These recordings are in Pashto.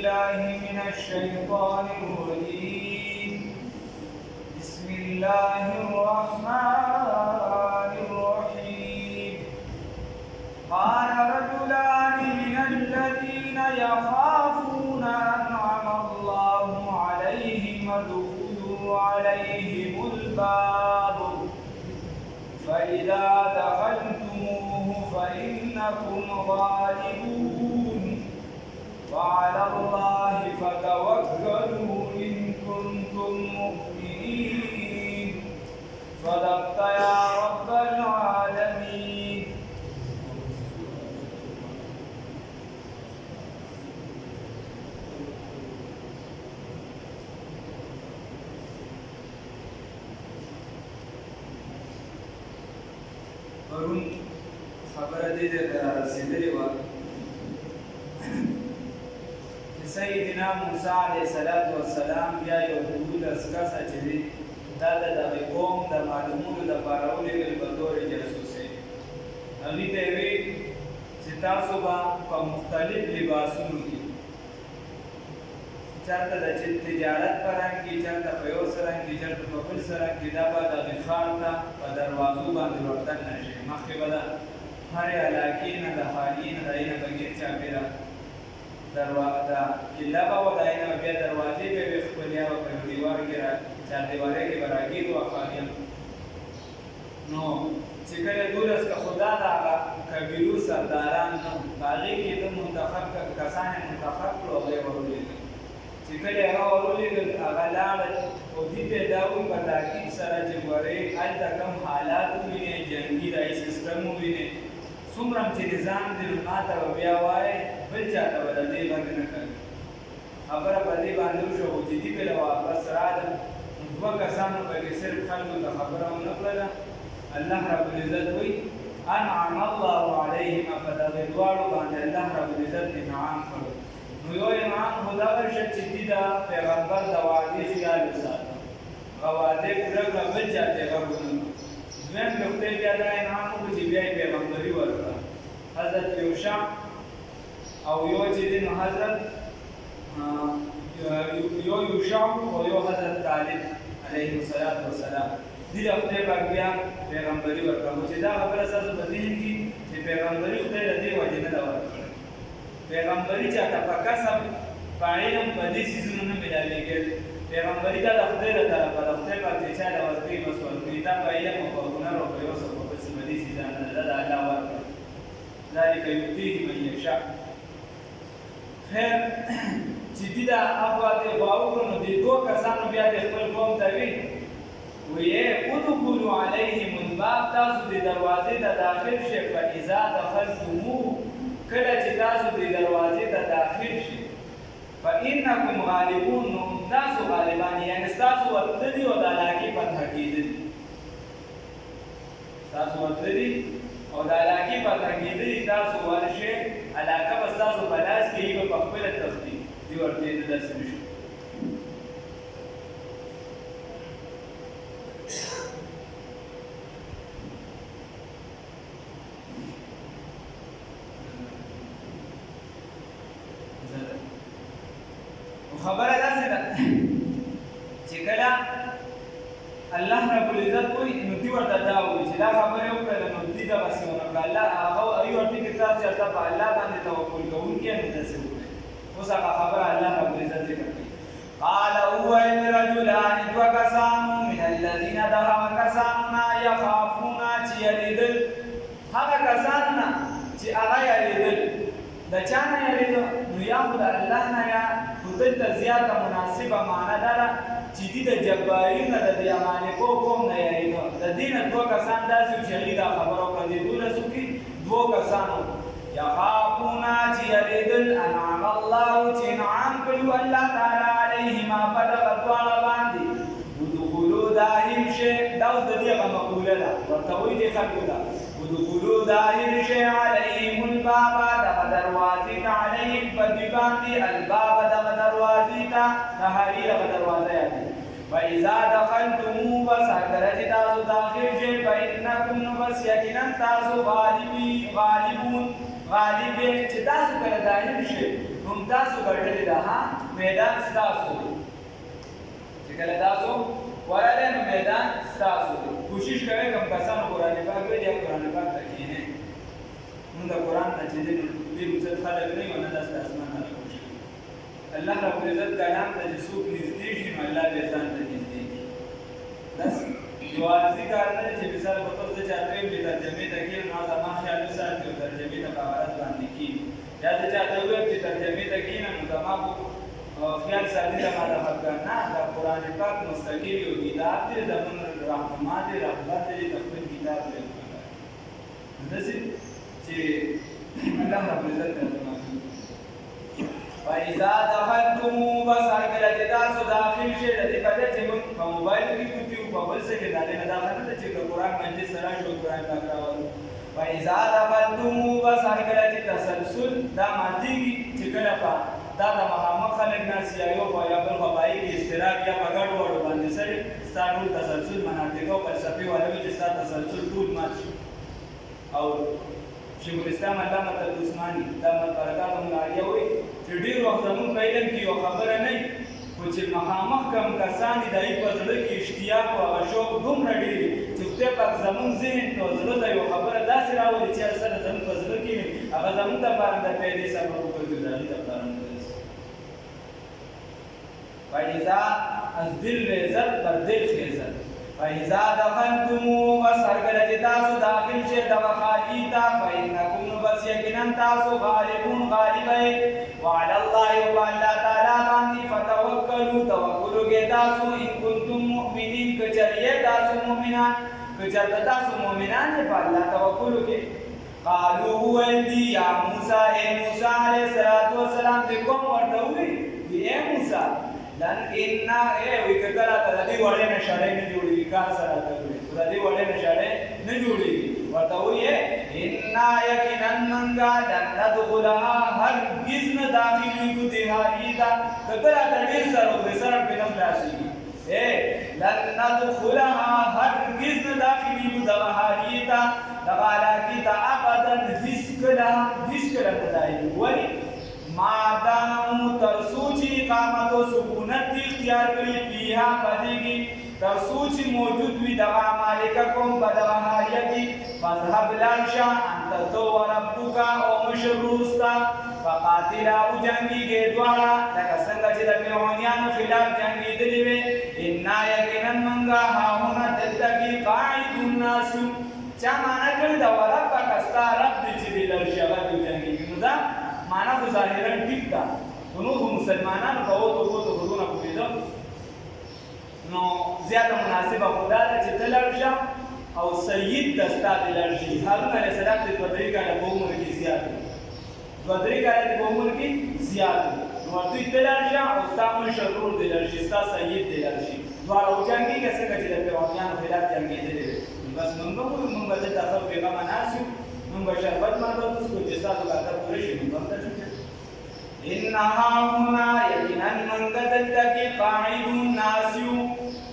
بالله من الشيطان الرجيم. بسم الله الرحمن الرحيم. قال رجلان من الذين يخافون أنعم الله عليهم ادخلوا عليهم الباب فإذا دخلتموه فإنكم غالبون وعلى الله فتوكلوا إن كنتم مؤمنين. صدقت يا رب العالمين. پرون خبره دې رسېدلې وه چې سیدنا موسی علیه السلام بیا یو 12 کسه چې دي دا د دغې قوم د معلومولو دپاره ولېږل په طور جاسوسۍ. هغوی ته یې ویل چې تاسو به په مختلف لباسونو کې چېرته د تجارت په رنګ کې، چېرته په یو څه رنګ کې، چېرته په بل څه رنګ کې، دا به دغې ښار ته په دروازو باندې ورتګ نه شي. مخکې به د هرې علاقې نه د خالیې نه د هغې نه به ګیر چاپېره کله به وه، د هغې نه بیا دروازې به وې خپلې، یا به په یو دیوار کې چاردیوارۍ کې به راګېږو خالیان. نو چې کله 12 که خو دا د هغه قبیلو سرداران نه وو، په هغې کې د منتخب کسان یې منتخب کړو، هغه یې ورولېږل. چې کله هغه ورولېږل هغه لاړل او دوی ته یې دا وویل په تاکید سره چې ګورئ هلته کوم حالات ووینئ، جنګي داسې سیسټم ووینئ، څومره چې نظام دی نو ما ته به بیا وایئ، بل چا ته به د دې غږ نه کوي. خبره په دې باندې وشوه خو چې دوی کله واپس راغلل نو 2 کسانو پکې صرف خلکو ته خبره ونه کړله. الله رب العزت وایي انعم الله علیهم، په دغې دواړو باندې الله رب العزت انعام کړو. نو یو انعام خو دغه شو چې دوی د پیغمبر د وعدې خیال وساته، هغه وعدې پوره کړه، بل چا ته یې غږ ونه کړو. دویم د خدای بیا دا انعام وکړو چې بیا یې پیغمبري ورکړه. حضرت یوشع او یو چې دی نو حضرت یو یوشع او یو حضرت طالب علیهم السلام، دوی د خدای پاک بیا پیغمبري ورکړه. خو چې دا خبره ستاسو په ذهن کې چې پیغمبري خدای د دې وجې نه ده ورکړې. پیغمبري چاته په کسب، په علم، په دې څیزونو نه میلاوېږي. پیغمبري دا د خدای له طرفه ده. خدای پاک چې چا له ورکوي بس ورکوي. دا په علم او په هنر او په یو څه په بل څه په دې څیزانو نه ده، دا د الله ورکړه. ذلک یؤتیه من یشاء. خیر چې دوی دا اخوا دېخوا وکړو نو دې 2 کسانو بیا د خپل قوم ته ویل ویې ادخلوا علیهم الباب، تاسو د دروازې ته داخل شئ. فاذا دخلتموه، کله چې تاسو د دروازې ته داخل شئ، فانکم غالبون، نو تاسو غالبان، یعنې ستاسو ورتللي او د علاقې فتح کېدلي، تاسو ورتللي او د علاقې فتح کېدلي، تاسو ورشئ، علاقه به ستاسو په لاس کې وي، به په خپله تخلي. دوی ورته یې داسې نه شو. خبره داسې ده چې کله الله رب العزت وایي نو دوی ورته دا وایي چې دا خبره یې وکړله نو دوی دغسې ونه کړه. الله هغه هغوی ورته وایي که تاسو چېرته په الله باندې توکل کوونکي یې نو داسې وکړئ. اوس هغه خبره الله رب العزت ذکر کوي. قال وویل رجلان 2 کسانو من الذین د هغه کسانو نه یخافونه چې یریدل، هغه کسانو نه چې هغه یریدل. د چا نه یریدو؟ نو یا خو د الله نه، یا خو دلته زیاته مناسبه معنه دا ده چې دوی د جبارین نه، د دې امانکو قوم نه یریدو. د دې نه 2 کسان داسې وو چې هغوی دا خبره وکړه. دې 12 کې 2 کسانو یخافونه چې یریدل انعم الله، چې انعام کړي وو الله تعالی علیهما په دغه دواړه باندې. ادخلوا داخل شئ، دا اوس د دې هغه مقوله ده، ورته وایي دې خلکو ته ادخلوا داخل شئ علیهم الباب، دغه دروازې ته، علیهم په دوی باندې، الباب دغه دروازې ته، د هرې هغه دروازه یادوي. فاذا دخلتموه، بس هر کله چې تاسو داخل شئ، فانکم، نو بس یقینا تاسو غالبون، غالب چې تاسو کله داخل شئ نو تاسو ګټلې ده ها میدان ستاسو دی چې کله تاسو ورغلئ نو میدان ستاسو دی کوشش کوئ کوم کسانو قرآن پاک ویلي او قرآن پاک ته کښېنئ مونږ د قرآن نه چې دی ډېر اوچت خلک نه یو نه داسې د اسمان نه راکوزېږي الله ربالعزت کلام ته چې څوک نږدې شي نو الله بیا ځان ته نږدې کړي داسې یو عارضي کار نه دی چې مثال په طور زه چاته ویم چې ترجمې ته کښېنم نو زما خیال وساتي او ترجمې ته په عوض باندې کښېني یا زه چاته ویم چې ترجمې ته کښېنم نو زما خو خیال ساتي زما د خفګان نه دا قرآن پاک مستقل یو کتاب دی زموږ رهنما دی رهبر دی د خپل کتاب دی داسې چې الله ربالعزت ترجمه کوي فإذا دخلتم بس هر کله چې تاسو داخل شئ د دې په ځای چې موږ په موبایل کې کوتي او په بل څه کې دا نه داخله ده چې د قرآن مجلس سره شو قرآن پاک راوړو فإذا دخلتم بس هر کله چې تسلسل دا ماتېږي چې کله په دا د مخامخ خلک ناست یا یو خوا یا بل خوا په هغې کې اشتراک یا په ګډو وډو باندې سړي ستا ټول تسلسل مناطقه او فلسفې والا وي چې ستا تسلسل ټول مات شي او شیخ الاسلام علامه العثماني دا برکات ملاریه وایي چې ډېر وخت زموږ په علم کې یو خبره نه وي خو چې مخامخ کم کسان دي د هغوی په زړه کې اشتیاق او هغه شوق دومره ډېر وي چې خدای پاک زموږ ذهن ته او زړه ته یو خبره داسې راولي چې هر سره زموږ په زړه کې وي هغه زموږ دپاره د پیدې سبب وګرځي د هغې دپاره وګرځي فإذا از دل ریزت بر دل خیزت فإذا دخلتم بس هر کله چې تاسو داخل شئ دغه خالی ته فإنکم بس یقینا تاسو غالبون غالبئ وعلى الله وعلى تعالی باندې فتوکلوا توکل وکړئ تاسو ان کنتم مؤمنین که چېرې تاسو مؤمنان که چېرته تاسو مؤمنان یې په الله توکل وکړئ قالوا وویل دي یا موسی ای موسی علیه السلام دې کوم ورته وویل ای موسی لن انا وی کله ته د دې وړې نه شړې نه جوړېږي کار سره ته وي د دې وړې نه شړې نه جوړېږي ورته وایي انا یقینا منګا لن ندخلها هرگز نه داخلېږو دې حالي ته که کله ته ډېر سره وکړې سره پرې نه خلاصېږي لن ندخلها هرگز نه داخلېږو دغه حالي ته دغه علاقې ته ابدا هېڅکله نه داخلېږو ولې مادامو ترسو چې اقامت او سکونت اختیار کړي فیها پدې کې ترسو چې موجود وي دغه مالکه کوم په دغه حالیه کې فاذهب لاړ شه انت تو وربک او مشر وروسته فقاتلا او جنګېږئ دواړه لکه څنګه چې د فرعونیانو خلاف جنګېدلي وې انا یقینا موږ هاهونه دلته کې قاعدون ناس یو چا معنا کړې ده وربک ستا رب دې چې دې لړ شه هغه دې جنګېږي نو دا معنا خو ظاهرا ټیک ده خو نور مسلمانانو په وتو غرونه پوهېده نو زیاته مناسبه خو دا ده چې ته لاړ شه او سید د ستا دې لاړ شي هارون علیه السلام د 2-3 کاله په عمر کې زیات و 2-3 کاله په عمر کې زیات نو ورته ته لاړ شه او ستا مشر ورور دې لاړ شي ستا سید دې لاړ شي دواړه وجنګېږي څنګه چې د فرعونیانو خلاف جنګېدلي وي بس موږ به دلته ښه بېغمه ناست یو موږ به شربت ماته وڅښو چې ستاسو کاته پوره شي موږ هم ته شو ان هاهنا یقینا موږ دلته کې قاعدون ناست یو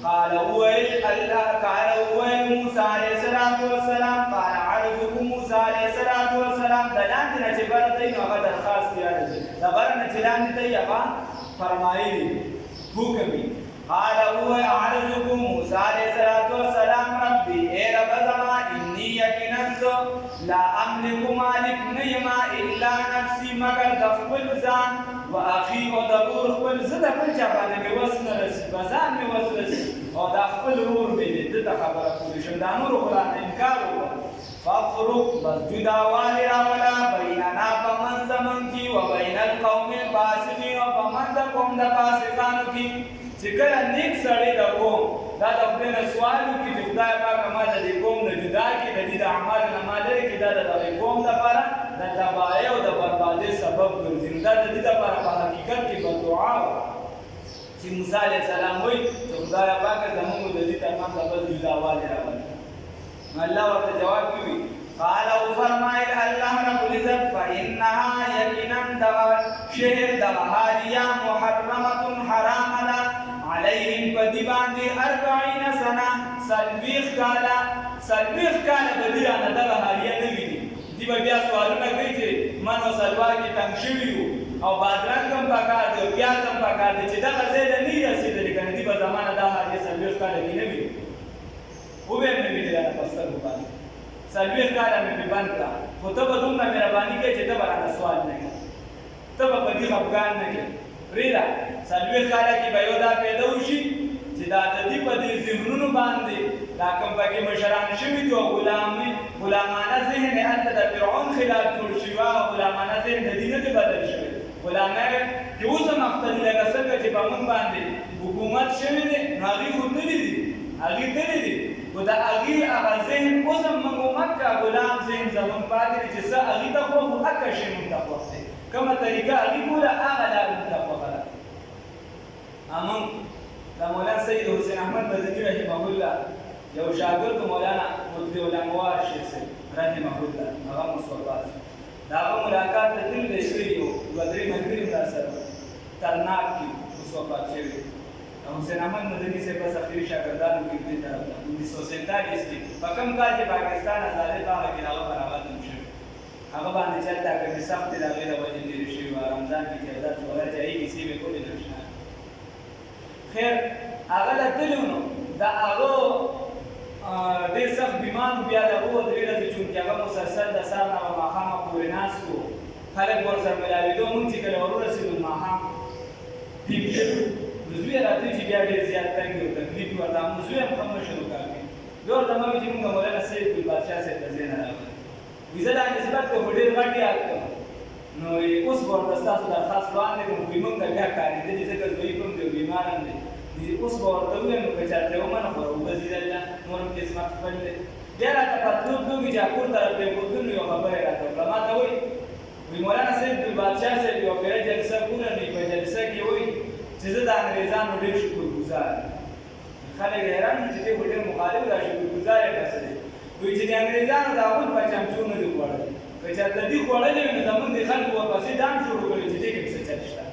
قال وویل موسی علیه السلام قال عرضکم موسی علیه السلام د لاندې نه چې بره دی نو هغه درخواست یې دی د بره نه چې لاندې دی هغه فرمایلي حکم یې قال عرضکم موسی علیه السلام ربي ای رب زما انی یقینا لا املک مالک نه یم الا نفسي مگر د خپل ځان و اخي او د ورور خپل زه د بل چا باندې مې وس نه رسي په ځان مې وس رسي او د خپل ورور مې دې ته خبره کولی شم دا نور خو راته انکار وکړه فافرق بس جدا والی راولا بیننا په منځ زموږ کې و بین القوم الفاسقین او په منځ د قوم د فاسقانو کې چې کله نیک سړی د قوم دا د خدای نه سوال وکړي چې خدای پاک ما د دې قوم نه جدا کړي د دې د اعمالو نه ما لرې کړي دا د دغې قوم دپاره د تباهۍ او د بربادۍ سبب ګرځي نو دا د دې دپاره په حقیقت کې بددعا وه چې موسی علیه السلام وایي چې خدای پاکه زموږ د دې ترمنځ د بل جداوالی راولي نو الله ورته جواب کوي قال او فرمایل الله رب العزت فانها یقینا دغه شهر دغه حالیه محرمه حرام ده علیهم په دې باندې 40 سنه څلوېښت کاله به دې رانه دغه حالیه نه ویني دې به بیا سوالونه کوي چې من و سلوا کې تنګ شوي وو او بادرنګ هم پکار دی او پیاز هم پکار دی چې دغه ځای ته نه رسېدلي که نه دي به زمانه دا حاجې 40 کاله کې نه وي وبه یې مې ویلي په سترګو باندې 40 کاله مې پرې بند کړه خو ته به دومره مهرباني کوې چې ته به رانه سوال نه کوې ته به په دې خفګان نه کوې پرېږده 40 کاله کې به یو دا پیدا وشي چې دا د دې په دې ذهنونو باندې دا کوم پکې مشران شوي دي او غلامانه ذهن یې هلته د فرعون خلاف جوړ شوي او غلامانه ذهن د دې نه دی بدل شوی غلامه چې اوس هم اخته دي لکه څنګه چې په موږ باندې حکومت شوی دی نو هغې خو تللي دي هغې تللي دي خو د هغې هغه ذهن اوس هم موږ مکه غلام ذهن زموږ پاتې دی چې څه هغې ته خوښ وو هکه شی موږ ته خوښ دی کومه طریقه هغې بوله هغه لار موږ ته خوښه ده موږ د مولانا سید حسین احمد مدني رحمه الله یو شاګرد مولانا مفتی الانوار شیخ صاحب رحمه الله هغه مصوبات د هغه ملاقات ته تللی شوي یو دوه درې ملګري هم راسره ترناک کې مصوبات شوي حسین احمد مدني صاحب بس اخري شاګردانو کې دې طرف ته 1947 کې په کوم کال چې پاکستان ازادي هغه کې هغه برابر هم شوي هغه باندې چې دا کومې سختې د هغې د وجې لرې شوي وه رمضان کې چې ازاد شو هغه جایي کیسې مې کولې نه شنه خیر هغه له تللي نو د هغه ډېر سخت بیمار و بیا د هغه 3 ورځې چونکې هغه مسلسل د سهار نه به ماښامه پورې ناست و خلک به ورسره ملاوېدو مونږ چې کله ورورسېدو ماښام ټیم شو نو زوی یې راته چې بیا ډېر زیات تنګ و تکلیف یې ورته نو زوی هم ښه مشر و کار کوي بیا ورته ما وایي چې مونږ مولانا سید ګلبادشاه صاحب ته ذهنه راغلی وایي زه دا نسبت ته خو ډېر غټ یاد کړم نو اوس به ورته ستاسو درخواست وړاندې کړم وایي مونږ ته بیا کارېدلي ځکه زوی هم دی بیمار هم دی اوس به ورته ووایم نو که چاته یې ومنه خو راوګرځېدل نور هم قسمت خپل دی بیا راته په تلو تلو کې چې کور طرف ته یې بوتلو یو خبره یې راته وکړه ما ته وایي مولانا سید ګلبادشاه صاحب یوه پیره جلسه کوله نو په جلسه کې وایي چې زه د انګرېزانو ډېر شکرګزار خلک حیران دي چې دی خو ډېر مخالف دا شکرګزار یې څه دی وایي چې د انګرېزانو د هغوی په چمچو نه دي خوړلي که چېرته دي خوړلي وي نو زموږ د خلکو ورپسې دام شروع کړي چې دې کې څه چل شته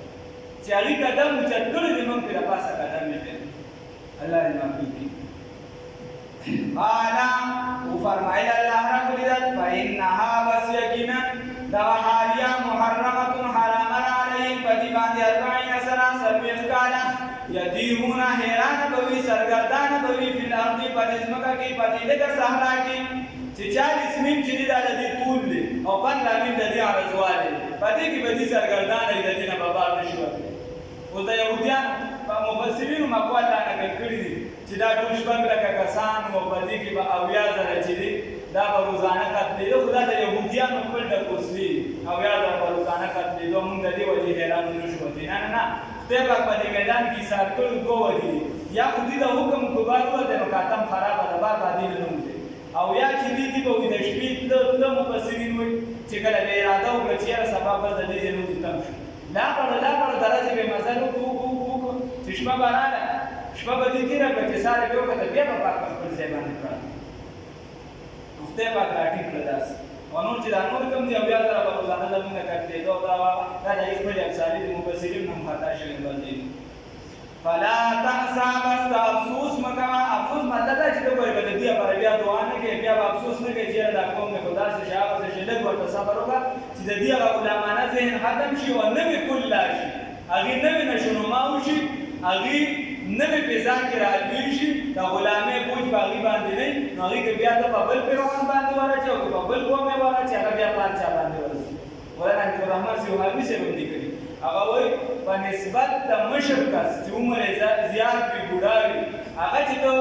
چې هغې قدم اوچت کړی دی موږ پرې له پاسه قدم یې کړی الله دې معافي کړي قال وفرمایل الله رب العزت فإنها بس یقینا دغه حالیه محرمة حرامه علیهم په دې باندې 40 سنه 40 کاله یتیهون حیرانه به وي سرګردانه به وي فی الارض په دې ځمکه کې په دې لږه صحرا کې چې 40 مین چې دی دا د دې طول دی او 15 مین د دې عرضوالی دی په دې کې به دې سرګردانه وي د دې نه به بار نه شي وتلی اوس د یهودیانو په مفسرینو مقال دا نقل کړي دي چې دا ټول 6 لکه کسان وو په دې کې به 80,000 چې دی دا به روزانه قتلېده خو دا د یهودیانو خپل ډکوسلي 80,000 به روزانه قتلېدو موږ د دې وجې حیران نه شو وتلی نه خدای پاک په دې میدان کې ایثار کړو 2 وجې دي یا خو دې د حکم کبار ووتی نو کاتم خرابه ده بار باندې نه وځي او یا چې دې به وي د شپې تله مفسرین وایي چې کله به اراده وکړه چې یاره سبا بل د دې ځای نه وځي تم شو لا پړه درځي به مزل وکړو چې شپه به راغله شپه به دې تېره کړه چې سهار به وکړه بیا به پاک خپل ځای باندې کړه خدای پاک راټینګ کړه داسې او نور چې دا نور کوم دي 80,000 به روزانه زموږ نه قتلېدو دا د خپلې افسانې د مفسرین هم خطا شوي باندې فلا تحسا بس ته افسوس مه کوه افسوس مطلب دا چې ته ګورې به د دې لپاره بیا دعا نه کوې بیا به افسوس نه کوې چې یاره دا قوم مې خو داسې شي هغسې شي لږ ورته صبر وکړه چې د دې هغه غلامانه ذهن ختم شي او نوې کل لا شي هغې نوې نشونما وشي هغې نوې فضا کې رالوی شي د غلامۍ بوج په هغې باندې نه نو هغې که بیا ته په بل فرعون باندې ورچې او که په بل قوم یې ورچې هغه بیا په هر چا باندې ورځي مولانا عبدالرحمن سیوحابي صاحب هم لیکلي هغه وایي په نسبت د مشر کس چې عمر یې زیات وي بوډا وي هغه چې ته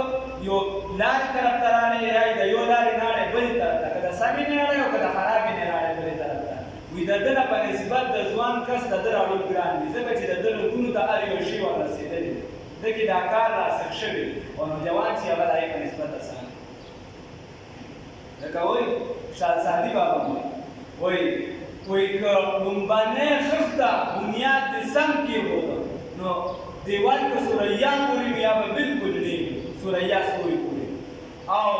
یو لارې طرف ته راغلی یا د یو لارې نه راغلی بلې طرف ته که د سمې نه راغلی او که د خرابې نه راغلی بلې طرف ته وایي د ده نه په نسبت د ځوان کس د ده راوړل ګران دي ځکه چې د ده رګونو ته هر یو شي وررسېدلی دی ده کې دا کار راسخ شوی او نوجوان چې هغه د هغې په نسبت اسان لکه وایي شاه سعدي بابا وایي کوئی که لومبنۍ خښته بنیاد دې سم کېښوده نو دیوال که سوریا پورې وي یا به بلکل نه وي سوریا ستوري پورې او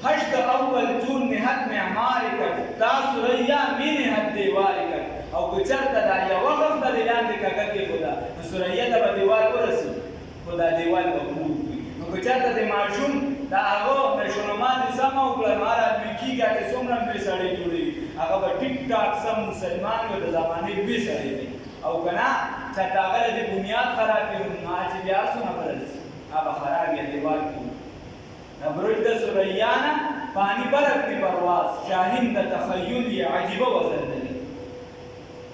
هشت اول جون نهت معمار کړ دا سوریا مې نهت دیوال کړ او که چېرته دا یوه خښته دې لاندې کږه کېښوده نو سوریا ته به دیوال ورسي خو دا دیوال به ګروپ وي نو که چېرته د ماشوم دا هغه نشونما دي سم وکړه مارا لیکيږي چې څومره به سړی جوړي هغه به ټیک ټاک سم مسلمان و د زمانه به سړی دی او کنا چې هغه د بنیاد خراب کړي ما چې بیا څونه برس هغه خراب یې دیوال کې برج د سریانا پانی برق کی پرواز شاہین د تخیل عجیب وزن دی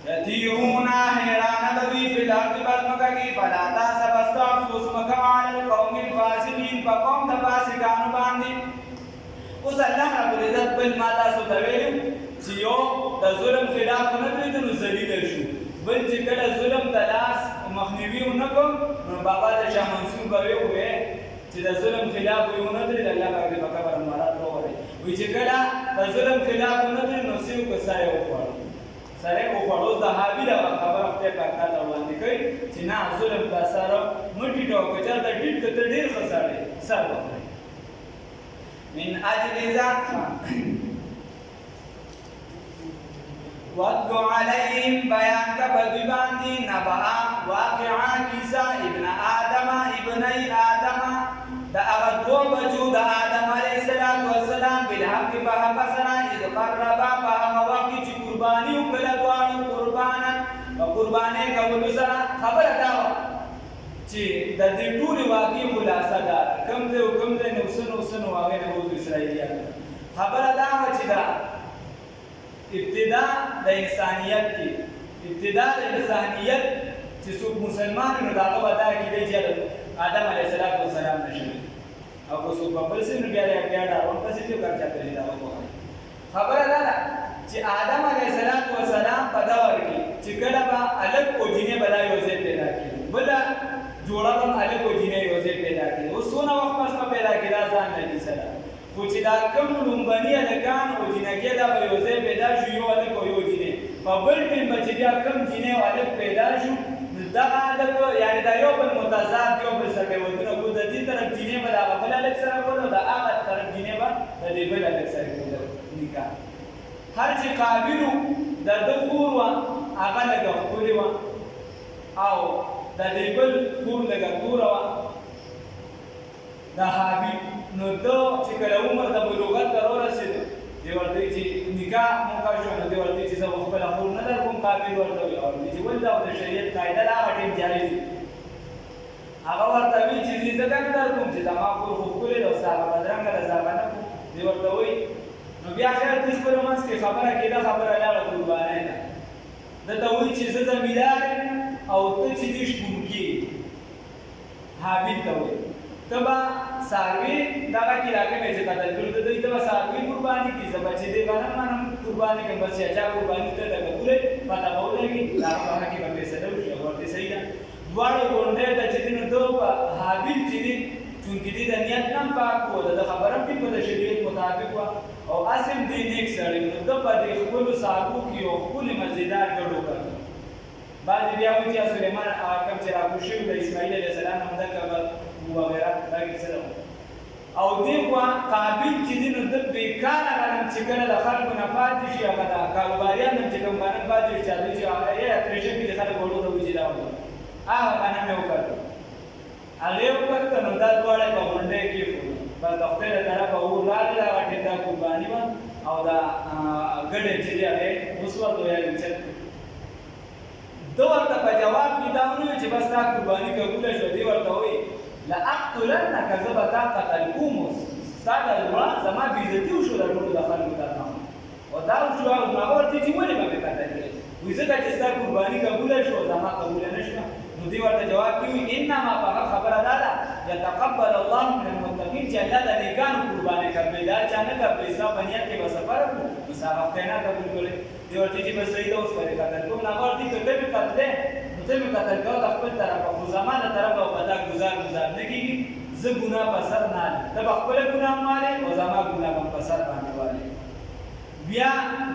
یتیون حیران دوی فی الارض بزمکا کی فلا تحسب استافسوس مکا علی القوم الفاسقین فقوم د فاسقانو باندې اوس الله رب العزت بل ما تاسو ته ویلو چې یو د ظلم خلاف نه پرېږدو نو ذلیل شو بل چې کله ظلم د لاس مخنیوي ونه کوم نو بابا د شاه منصور به ووایي چې د ظلم خلاف ونه درې د الله باندې په خبره مراد وره وي چې کله د ظلم خلاف ونه درې نو سیو کو سره وخوړو د حابیل خبره خپل پکا ته وړاندې کوي چې نه ظلم د سره مټی ټو کچر د ډیټ کته ډیر خساره سر وخوري من اجل ذاک وَاتْلُ عَلَيْهِمْ بیان کا بدوی باندی نبعا واقعا کیسا ابن آدم ابنی آدم دا اغدو بچو دا آدم علیہ السلام بالحق بحق سرا اذ قربا بحق واقعی چی قربانی اکلدوانو قربانا و قربانی کولو سرا خبر داوا چی دا دی طول واقعی خلاصہ دارا کم دے نوسن واقعی نبوز اسرائیلیات خبر داوا چی دا ابتدا د انسانیت کی ابتدا د انسانیت چې څوک مسلمانانو دغه ودا کېدی چې آدم علیه السلام نشي او کو څوک په بل څه نه بیا دا ورته څه یو کارچا کوي دا خبره ده چې آدم علیه السلام په دا ورکی چې کله با الګ او جینې بلا یو ځای پیدا کړي بل جوړه هم الګ او جینې یو ځای پیدا کړي اوس څونه وخت پس پیدا کړي ځان نه سره خو چې دا کوم لومبني الګان او جینګې دا به یو ځای پیدا شو یو الګ او یو جینې په بل ټیم چې بیا کوم جینې او الګ پیدا شو دا الګ یعنی دا یو بل متضاد یو بل سره ودونه کو د دې طرف جینې بل هغه بل الګ سره کوو دا هغه طرف جینې به د دې بل الګ سره کوو نکاح هر چې قابلو د دخول وا هغه لګ خپل وا او د دې بل خور لګ تور وا دا حبیب نو دو چې کله عمر د بلوغت ته ورسېد دی ورته چې نکاح موقع شو نو دی ورته چې زه خپل خور نه در کوم قابل ورته وي او چې ول دا د شریعت قاعده لا غټه جایز هغه ورته وی چې زه څنګه در کوم چې زما خور خپل له صاحب بدرنګ راځه دی ورته وی نو بیا خیر د خپل منځ کې خبره کېده خبره لاړه قربانه ده دته وی چې زه زمیدار او ته چې دې شکوم کې حبیب ته وی تبا ساروی دغه کې راکې مې چې قتل کړو د دې تبا ساروی قرباني کی زما چې دې غنم منم قرباني کوم بس یا قرباني ته دغه ټول پتا وولېږي دا په کې به پیسې ورشي ورته صحیح ده دواړو غونډې ته چې دین دوه حابیل چې دې چونکې دې د نیت نام پاک وو د خبرم په شریعت مطابق او اسم دې نیک سره نو د په دې خپل صاحبو کې او خپل مزیدار ګډو کړ بعد بیا و چې سليمان کوم چې راغو شو د اسماعیل علیه السلام هم دغه وغیرہ دا کیسه او دې وا قابل چې دین د بیکار غنم چې کله د خلکو نه پاتې شي هغه د کاروباریان چې کوم غنم پاتې شي چې هغه ترېشه کې خلک ورو ته وځي دا هغه غنم یو کړ هغه یو کړ نو دا دواړه په غونډه کې په دفتر طرف او راځي دا غټه دا قرباني او دا ګډه چې دی هغه مسوا دوی چې دوه ته په جواب کې دا ونه چې بس دا قرباني قبول شو دی ورته وي لا اقتلنك ذبتا قتلكم استاد القران زما بیزتی شو د ټول دخل متنه او دا شو او ما ورته چې ولې به قتل کړي وې زه چې ستا قرباني قبول شو زما قبول نشو نو دی ورته جواب کوي انما خبر ادا يتقبل الله من المتقين چې الله د نیکانو قرباني کوي دا چې نه کوي اسلام بنیاد کې وسفر کو مسابقه نه قبول کړي دی ورته چې بس صحیح اوس پرې قتل کوم نه ورته کته به قتل ته می قتل کوه د خپل طرف خو زمانه طرف او بدا گزار نه کیږي زه ګناه په سر نه ته خپل ګناه مالې او زما ګناه په سر باندې والي بیا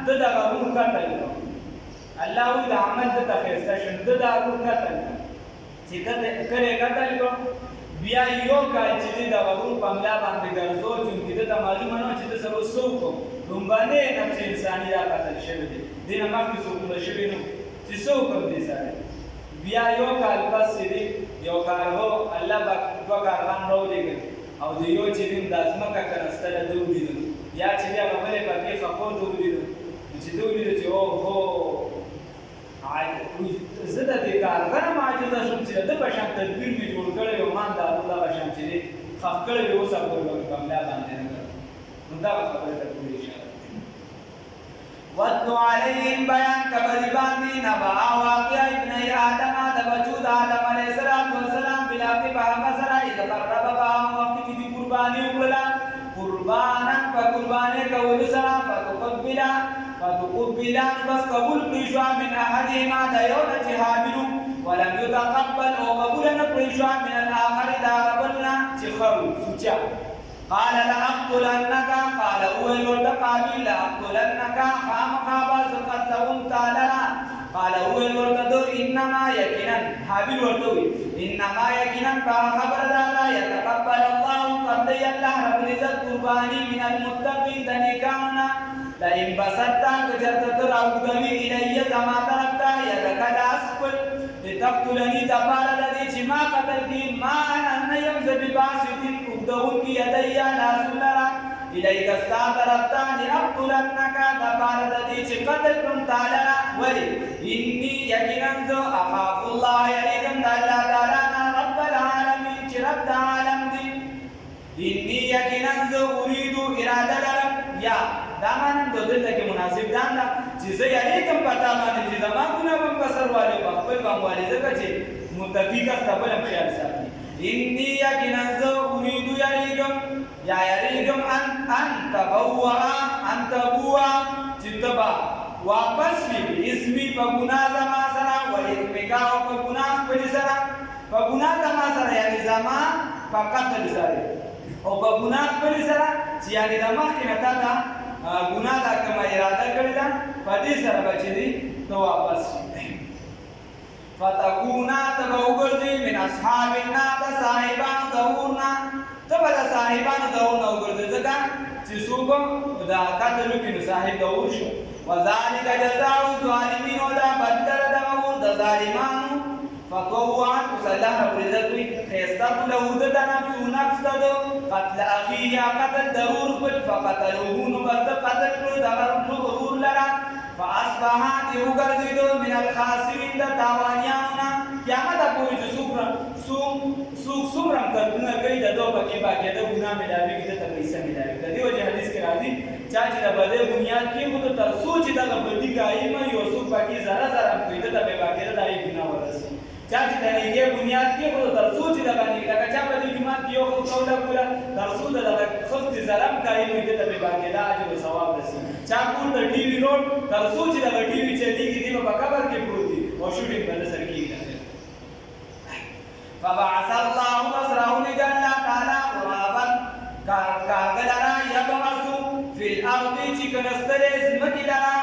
د دغه ورو قتل الله وی د عمل د تخیسته شند د دغه قتل چې کله قتل کو بیا یو کال چې د ورو په ملا باندې ګرځو چې د معلومه نه چې د سره سوکو دومبانه نفس انساني را قتل شوی دی دینه ماکو سوکو شوی نو چې سوکو دې سره بیا یو کال پس دې یو کارو الله با کاران راو دیګ او د یو چې دیم د ځمکه کنستله ده ولیدل یا چې بیا به بلې پکې خپور ده ولیدل چې ده ولیدل چې اوهو زه د دې کارغه نه عاجزه شوم چې د ده په شان تدبیر مې جوړ کړی او ما د هغه دغه شان چې دی خف کړی وي اوس پورې به مې په ملا باندې نه کړم نو دغه خبرې ته پورې اشاره واتلو علیهم بیان کبدی باندې نبأ واقع ابن آدم د بچو د آدم علیه السلام بلاغې په هغه سره اذ قرب په هغه وخت کې دې قرباني وکړله قربانا په قربانۍ کولو سره فتقبلا بس قبول کړی شو من احدهما د یو نه چې حاملو ولم يتقبل او قبول نه کړی شو من الاخر دا بلنا چې خرو سوچا قال لأقتلنك قال اول ورته قابل لأقتلنك خامخابا قتلهم تعالی قال اول ورته انما یقینا حابل ورته انما یقینا خبر دا يتقبل الله قد الله رب العزت قرباني من المتقين دنيكانا لئن بسطت كجرت تراودوي الي زما طرفتا يدك لاسفل لتقتلني دبار الذي جما قتل کی ما انا يمز بباسط قدون کی يدي لا سلرا اليك استا طرفتا لأقتلنك دبار الذي قتل كم تعالى ولي اني يقينا اخاف الله يريدم الله تعالى رب العالمين رب العالم دي اني يقينا اريد اراده لرب یا دا مانم د دې لکه مناسب دان دا چې زه یې کوم پتا باندې چې زما ګناه په بسر والے په خپل باندې ځکه چې متقی کا خپل خیال ساتي انی یقینا اريد یریګم ان تبوا چې تبا واپس وی اسمی په ګناه زما سره و اسمکا په ګناه په سره په ګناه زما سره یعنی زما فقط سره او په ګناه په سره چې یعنی د مخکې نه تا دا ګناه دا کوم اراده کړی دا په دې سره بچی دي ته واپس شي فتكونا تبوغرزي من اصحاب النار صاحبان دورنا تبل صاحبان دورنا وګرځي ځکه چې څوک دا قتل کوي صاحب دور شو وذلك جزاء الظالمين ولا بدل دغور د ظالمانو فطوعت صلاح رب العزت خيستق له د نفس دو قتل اخيه قتل ضرور بل فقتلوه نبرد قتل کړو دغه ضرور لرا فاصبح يغرزدو من الخاسرين د تاوانيانو قیامت پورې چې څومره کارونه کوي د دوه پکې باقي د ګناه ملاوي کې ته پیسې ملاوي د دې وجه حدیث کې راځي چې د بدې بنیاد کې وو تر سوچ د بدی قائم یو څوک پکې زره کوي د به باقي د دای ګناه ورسي چې د دې بنیاد کې وو تر سوچ د باندې لکه چې په دې جمعه کې یو قوله کوله تر سوچ د خفت زرم قائم د به باقي د اجر او ثواب رسي چا کور د ټي وي روډ تر سوچ د ټي وي چې دیږي د په قبر کې پروت دي او شوټینګ په سر کې فبعث الله بصره لجل تعالى غرابا كاغلرا يبعث في الارض چکنستل اسمکی لرا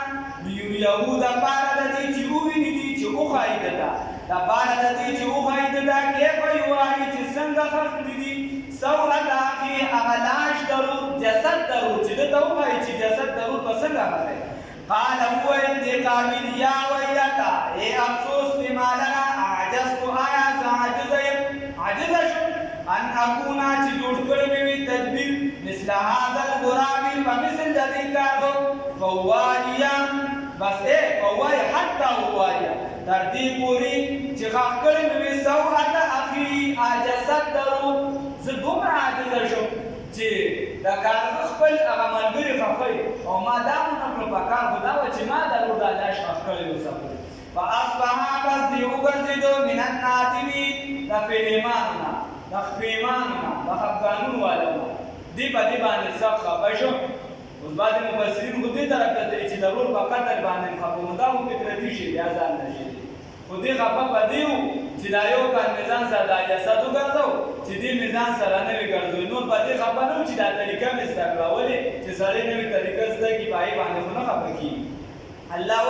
يهود پارا دي چې ویني دي چې او خایدتا دا پارا دي چې او خایدتا کې په یواري چې څنګه خلق دي سورت اخي اغلاش درو جسد درو چې د توای چې جسد درو په څنګه راځي قال هو انتقام يا ويلتا اي افسوس لمالنا عجزت آیا عجز ان اكون چې جوړ کړی وي تدبیر مثل هذا الغراب ومثل ذلك کارو فوالیا بس فوای حتى ووالیا تر دې پوری چې خاص کړی وي سوحت اخي عجزت درو زه دومره عاجز شم چې دا کار خپل هغه ملګری خپل او ما دا نه په کار خدا و چې ما دا وردا لاش خپل وسه فاصبح بس دی وګرځیدو من النادمین د فیماننا د خپېماننا د خپګانونو والو دی په دې باندې څه خبر شو اوس بعد مفسرین خو دې طرف ته چې ضرور په قتل باندې خپو دا او فکرتي شي بیا ځان نشي خو دې خپه پدیو چې دا یو کار میزان سره د جسد وګرځو چې دې میزان سره نه وګرځو نور په دې خپه نو چې دا طریقه مې استعمالولې چې سره نوې طریقه زده کی پای باندې خو نه خپه کی الله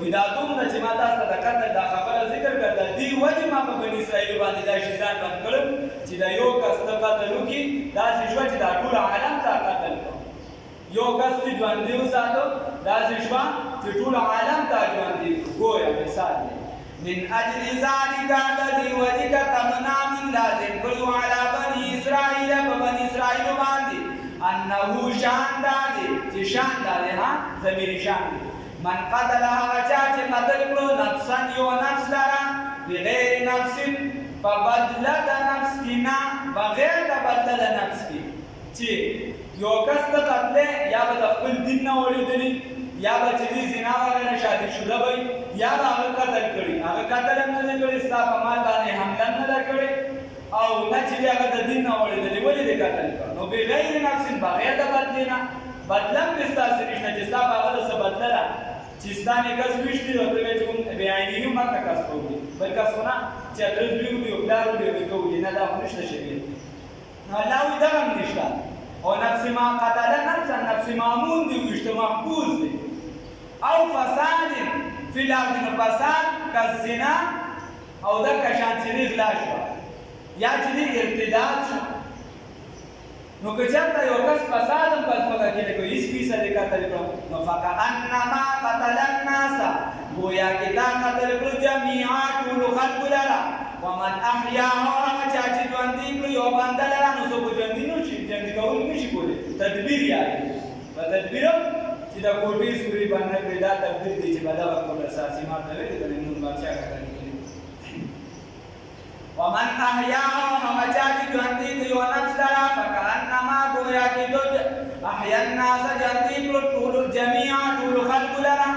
وی دا دومره چې ما تاسو ته قتل دا خبره ذکر کړه دی وجه ما په بنی اسرائیل باندې دا شی ځان باندې کړم چې دا یو کس ته قتل وکي دا شوا چې دا ټول عالم ته قتل یو کس چې ژوند دی وساتو دا شوا چې ټول عالم ته ژوند دی ګویا مثال دی من اجل ذلك الذي وجك تمنا من لازم كل على بني اسرائيل انه شان دادی چې شان دادی ها ضمیر شان دی من قتل هغه چا چې قتل کړو نفسا یو نفس لرا بغیر نفس په بدله د نفس کې نه بغیر د بدله د نفس کې چې یو کس ته قتل یا به د خپل دین نه وړېدلی یا به چې دې زنا وغیره شادي شوده وي یا به هغه قتل کړي هغه قتل هم نه دی کړی ستا په مال باندې حمله هم نه ده کړې او نه چې هغه د دین نه وړېدلی ولې دې قتل کړ نو بغیر نفس بغیر د بدلې نه بدله هم دې ستاسې نشته چې ستا په هغه د څه بدله ده چې ستا نه کس ویشتي او ته وایې چې کوم بېعیني هم هلته کس کوي بل کس خو نه چې ادرس دوی وکړي او پلار وکړي کوي نه دا خو نشته شریعت نو الله وایي دغه هم نشته او نفس ما قتل نفسا نفس مامون دی ویشته محفوظ دی او فساد فی الارض نو فساد کالزنا او دکه شان چې دې غلا شوه یا چې دې ارتداد شو نو که چېرته یو کس فساد هم په ځمکه کې دی هېڅ فیصدې قتل کړو نو فکأنما قتل الناس گویا کې دا قتل کړو جمیعا ټولو خلکو لره ومن احیاها هغه چا چې ژوندي کړو یو بنده لره نو څوک ژوندي ژوندي کول نشي کولی تدبیر یادوي په تدبیر هم چې د کوټې سوري باندې کړې دا تدبیر دی چې به دغه کوټه اساسي ما ته ویلي د نور بادشاه کاکا لیکلي ومن احیاها هغه چا چې ژوندي کړو یو نفس لره فکأنما گویا کې دو احیا الناس ژوندي کړو ټولو جمیعا ټولو خلکو لره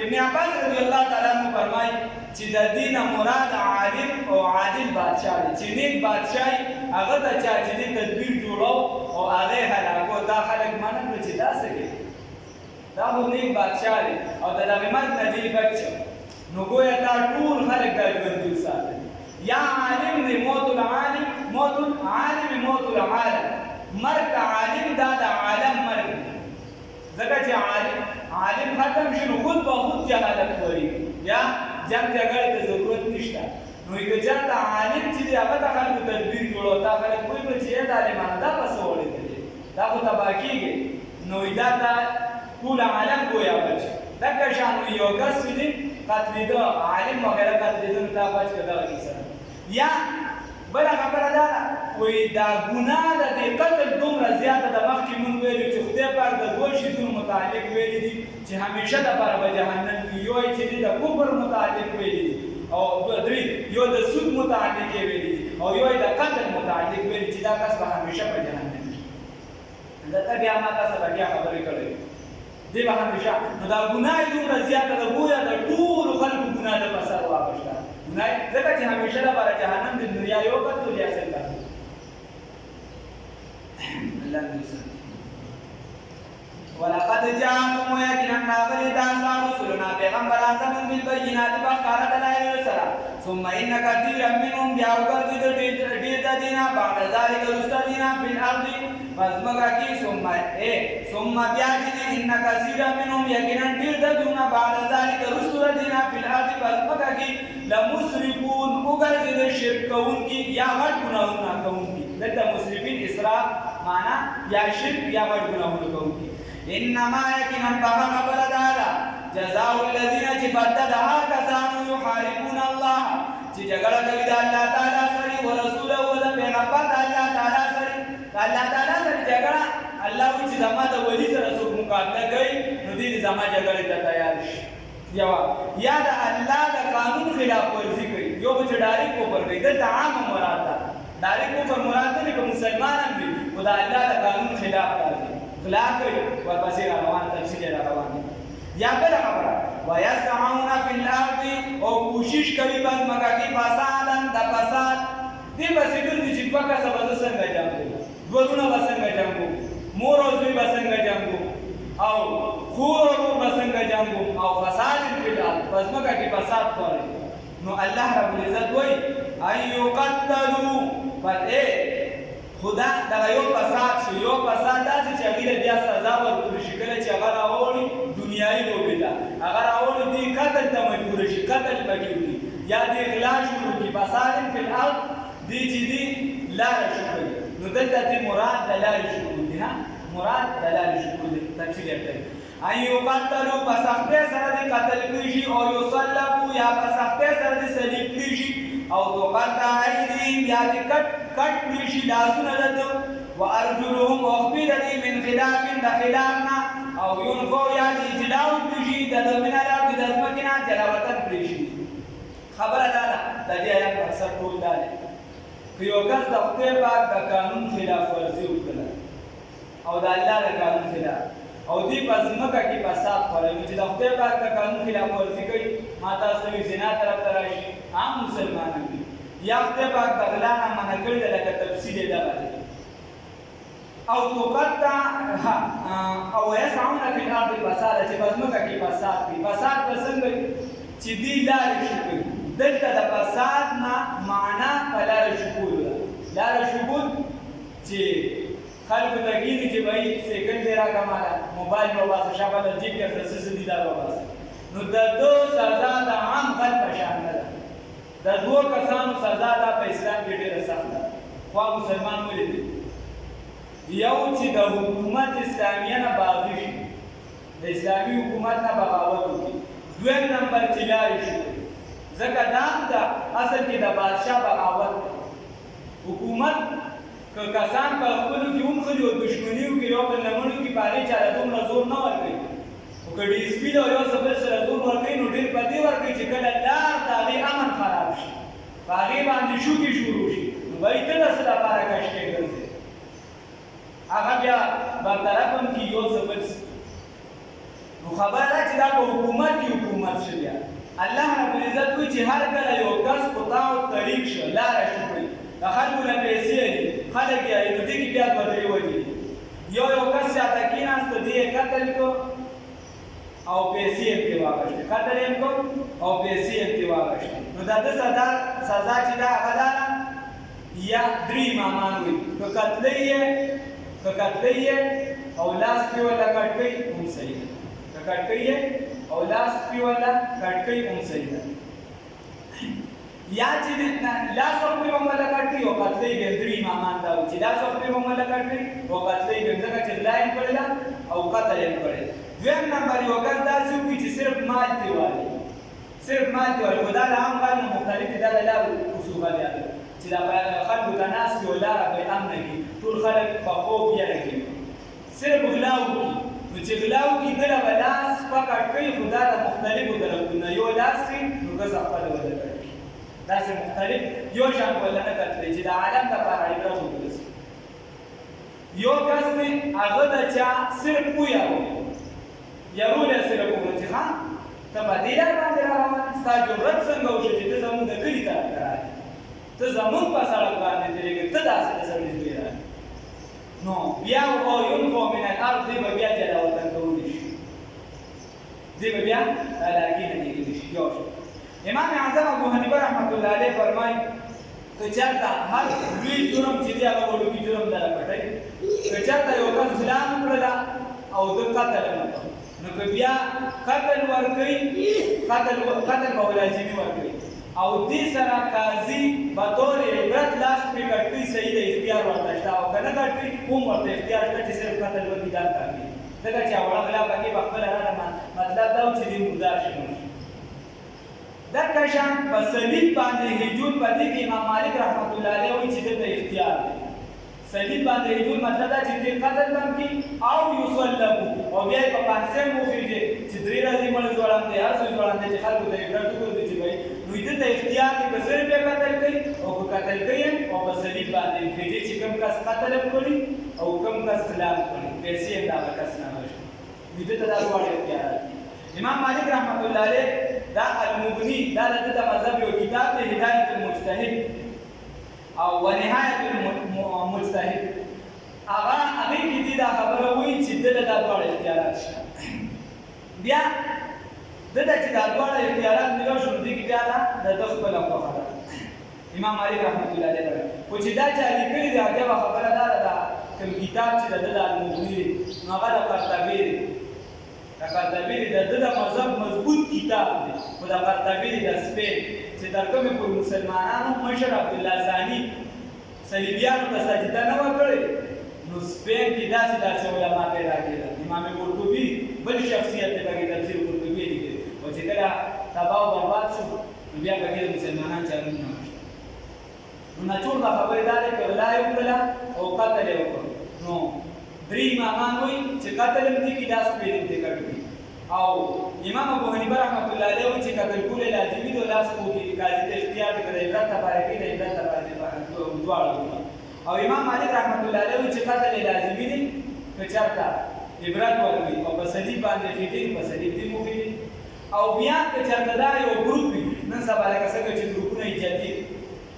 ابن عباس رضی الله تعالی عنہ فرمایي چې د دین مراد عالم او عادل بادشاہ دی چې نیک بادشاہي هغه ته چا چې تدبیر جوړو او هغه هلاکو دا خلک مانه کړ چې دا څه کوي دا خو نیک بادشاہ دی او د دغه مرګ نه دی بچ نو ګویا دا ټول خلک دا ژوندي وساتي یا عالم دی موت العالم موت العالم موت العالم مرګ عالم دا د عالم مرګ ځکه چې عالم ختم شي نو خود به خود جهالت وړي یا جنګ جګړې ته ضرورت نشته نو که چېرته عالم چې دی هغه ته خلکو تدبیر جوړو تا خلک وایي نو چې یې ظالمانه دا پسې وړېدلې دا خو تباه کېږي نو دا ته ټول عالم ګویا بچ دغه شان یو کس چې دی قتلېده عالم وغیره قتلېده نو دا بچ که دغه کیسه یا بله خبره دا ده وایي دا ګناه د دې قتل دومره زیاته د مخکې مونږ ویلو چې خدای پاک د دوه شیزونو متعلق ویلي دي چې همیشه دپاره به جهنم وي یو یې چې دی د کفر متعلق ویلي دي او درې یو د سود متعلق یې ویلي دي او یو یې د قتل متعلق ویلي چې دا کس به همیشه په جهنم وي دلته بیا ما تاسو ته بیا خبرې کړې دی به همیشه نو دا ګناه یې دومره زیاته ده گویا د ټولو خلکو ګناه ده په سر واخېسته ګناه ځکه چې همیشه دپاره جهنم د دنیا یو قتل یا سل قتل الله دې وساتي ولقد جاءكم ويقينا راغلي تاسو رسولنا پیغمبران زموږ بالبينات بښکاره دلایلو سره ثم ان كثيرا منهم بیا وګرځېدل ډېر د دینه بعد ذلك وروسته دینه فی الارض فزمکه کې ثم بیا چې ان كثيرا منهم یقینا ډېر د دونه بعد ذلك وروسته دینه فی الارض فزمکه کې لمسرفون وګرځېدل شرک کوونکي یا غټ ګناهونه کوونکي دلته مسرفین اسراف معنا یا شرک یا غټ ګناهونه کوونکي انما یقینا بها خبر دادا جزاء الذين بددها كسانو يحاربون الله چې جګړه کوي د الله تعالی سره او رسول او د پیغمبر د الله تعالی سره الله تعالی سره جګړه الله چې زما د ولی سره څوک مقابله کوي نو دې زما جګړه ته تیار شي یا د الله د قانون خلاف ورزي کوي یو چې ډایرکټ کوپر کوي د عام مراد ده ډایرکټ کوپر مراد نه کوم مسلمانان دي خدای الله د قانون خلاف راځي غلا کوي ورپسې روانه تفصیل روانه یا بل خبره ويسعون في الارض او کوشش کوي په ځمکه کې فسادن د فساد دې بس ګرځي چې په کسب څنګه جنګو ورونه څنګه جنګو مور او دوی څنګه جنګو او خور او څنګه جنګو او فساد په الارض په ځمکه کې فساد کوي نو الله رب العزت وایي ايو قتلوا فايه خدا دا یو فساد شو یو فساد داسې چې هغې له بیا سزا ورکړل شي کله چې هغه راوړي دنیایي لوبې ته هغه راوړي دې قتل ته مجبوره شي قتل پکې وکړي یا دې غلا شروع کړي فساد فی الارض دې چې دې لاره شو کوي نو دلته دې مراد د لارې شروع دي مراد د لارې شروع دي تفصیل یې کوي ان یقتلوا په سختۍ سره دې قتل کړي شي او یصلبوا یا په سختۍ سره دې صلیب کړي شي او تقطع ایدیهم یا دې کټ کړي شي لاسونه دده وارجلهم اخبرني من خلاف دخلنا او ينفو يعني اجلاو بشي د من الارض د ځمکنا جلاوطن پریشي خبره ده د دې آیات مقصد ټول دا دی که یو کس د خدای پاک د قانون خلاف ورزي وکړه او د الله د قانون خلاف او دې په ځمکه کې فساد خپروي چې د خدای پاک د قانون خلاف ورزي کوي ما تاسو ته زنا طرف ته راشي عام مسلمانان دي یا خدای پاک د غلا نه منع کړی دی لکه تفصیل یې دغه دی او تقطع او يسعون في الارض فساد چې په ځمکه کې فساد کوي فساد به څنګه چې دې لارې شي کوي دلته د فساد نه معنا په لارې شکول ده لارې شکول چې خلکو ته ګیني چې بهی سیکنډ دی راکماله موبایل به وباسه شابه د جیب کې څه څه دي دا وباسه نو د دو سزا د عام خلک په شان نه ده د دوو کسانو سزا ده په اسلام کې ډېره سخته ده خو مسلمان ولیدي یو چې د حکومت اسلامیه نه باغی شي د اسلامي حکومت نه بغاوت وکړي دویم نمبر چې لارې شي ځکه دا اصل کې د بادشاه بغاوت حکومت که کسان په خپلو کې ومخلي او دښمني وکړي یو بل نه مړو کې په هغې چاته دومره زور نه ورکوي خو که ډي اس پي او یو څه بل سره زور ورکوي نو ډېر په دې ورکوي چې کله لار د هغې امن خراب شي په هغې باندې شوکې شروع شي نو به یې ته د څه لپاره کشکې ګرځې هغه بیا برطرف هم کېږي یو څه بل نو خبره ده چې دا په حکومت کې حکومت شو بیا الله رب العزت وایي چې هر کله یو کس خطا او طریق شه لاره شو کړي د خلکو نه پیسې دي خلک یې نو دې کې بیا دوه درې وجې دي یو کس چاته کېناسته دې یې قتل کو او پیسې یې پرې واخیستې قتل یې کو او پیسې یې پرې واخیستې نو د ده سزا چې دا هغه ده یا درې امامان وایي که قتلۍ یې او لاس پرې ولا کټ کوي هم صحیح ده که کټکۍ یې او لاس پرې ولا کټ کوي هم صحیح ده یا چې لاس ورپرې هم ولا کټ کوي او قتلۍ به درې امامان دا وایي چې لاس ورپرې هم ولا کټ کوي او قتلۍ به ځکه چې غلا یې کړې ده او قتل یې کړی دویم نمبر یو کس داسې وکړي چې صرف مال ترې والي خو دا د عام خلک نه مختلف دي دا د لارو خصوصیات دي چې دا خلکو ته ناستې او لاره به امنه کړي ټول خلک په خوب یره کوي صرف غلا وکړي نو چې غلا وکړي بله به لاس پکټ کوي خو دا د مختلفو طرفونو یو لاس کوي نو ښځه خپله وده کوي داسې مختلف یو شان وله نه کتلی چې د عالم دپاره عبرت وګرځي یو کس دی هغه د چا صرف ویاو یارونه صرف وګړه چې ښه ته په دې لار باندې را روان ستا جرأت څنګه وشو چې ته زموږ د کلي طرف ته راغلې ته زموږ په سړک باندې تېرېږې ته داسې د سړي زوی راغلې نو بیا او ينفو من الارض دی به بیا جلاوطن کولی شي دی به بیا هلاکي نه کېدلی شي یو شی امام اعظم ابو حنیفه رحمت الله علیه فرمایي که چېرته هر لوی جرم چې دی هغه وړوکي جرم دله پټوي که چېرته یو کس غلا وکړله او ده قتل یې وکړ نو که بیا قتل ورکوي قتل به لازمي ورکوي او دې سره قاضي بطور عبرت لاس پرې کټ کوي صحیح د اختیار ورته شته او که نه کټ کوي هم ورته اختیار شته چې صرف قتل وکړي دا کافي ځکه چې اوړه غلا پکې په خپله راغله مطلب دا و چې دې مردار شي دغه شان په صلیب باندې هجون په دې کې امام مالک رحمت الله علیه وایي چې دلته اختیار دی صلیب باندې هجون مطلب دا چې دې قتل هم کړي او یصلبو او بیا یې په پانسۍ وخېږي چې درې ورځې مړ ځوړند دی هر څه ځوړند دی چې خلکو ته عبرت وګرځي چې وایي نو دلته اختیار دی که صرف یې قتل کوي او که قتل کوي او په صلیب باندې وخېږي چې کوم کس قتل هم کړي او کوم کس خلاف کړي پیسې هم د هغه کس نه وشي نو دلته دا دواړه اختیارات دي امام مالک رحمت الله علیه دا المغنی دا د مذهب یو کتاب دی هدایت المجتهد او ونهایت المجتهد هغه کې دي دا خبره وایي چې دلته دا دواړه اختیارات شته بیا دلته چې دا دواړه اختیارات ملو شو دي کې بیا د ده خپله خوښه ده امام مالک رحمت الله علیه خو چې دا چا لیکلي دی عجبه خبره دا ده کوم کتاب چې د ده د المغني دی نو هغه د قرطبي دی قرطبي د ده د مذهب مضبوط کتاب دی خو د قرطبي د سپین چې تر کومې پورې مسلمانانو مشر عبدالله ثاني صلیبیانو ته سجده نه وه کړې نو سپین کې داسې علما پیدا کېدل امام قرطبي بل شخصیت دی پکې تفسیر قرطبي لیکلی او چې کله تباه او برباد شو نو بیا پکې د مسلمانان چلون نه نو نچور دا خبرې دا دی که غلا یې وکړله او قتل یې وکړ نو درې امامان وایي چې قتل هم دي کې لاس پرې دې کړي او امام ابو حنیفه رحمۃ اللہ علیہ وایي چې قتل کول لازمي دي لاس کو کې قاضي ته اختیار کړي عبرت لپاره کې د عبرت لپاره دواړه او امام مالک رحمۃ اللہ علیہ وایي چې قتل لازمي دي که چېرته عبرت ورکړي او په صلیب باندې خېټې په صلیب دې موږي او بیا که چېرته دا یو ګروپ وي نن سبا لکه څنګه چې ګروپونه ایجادي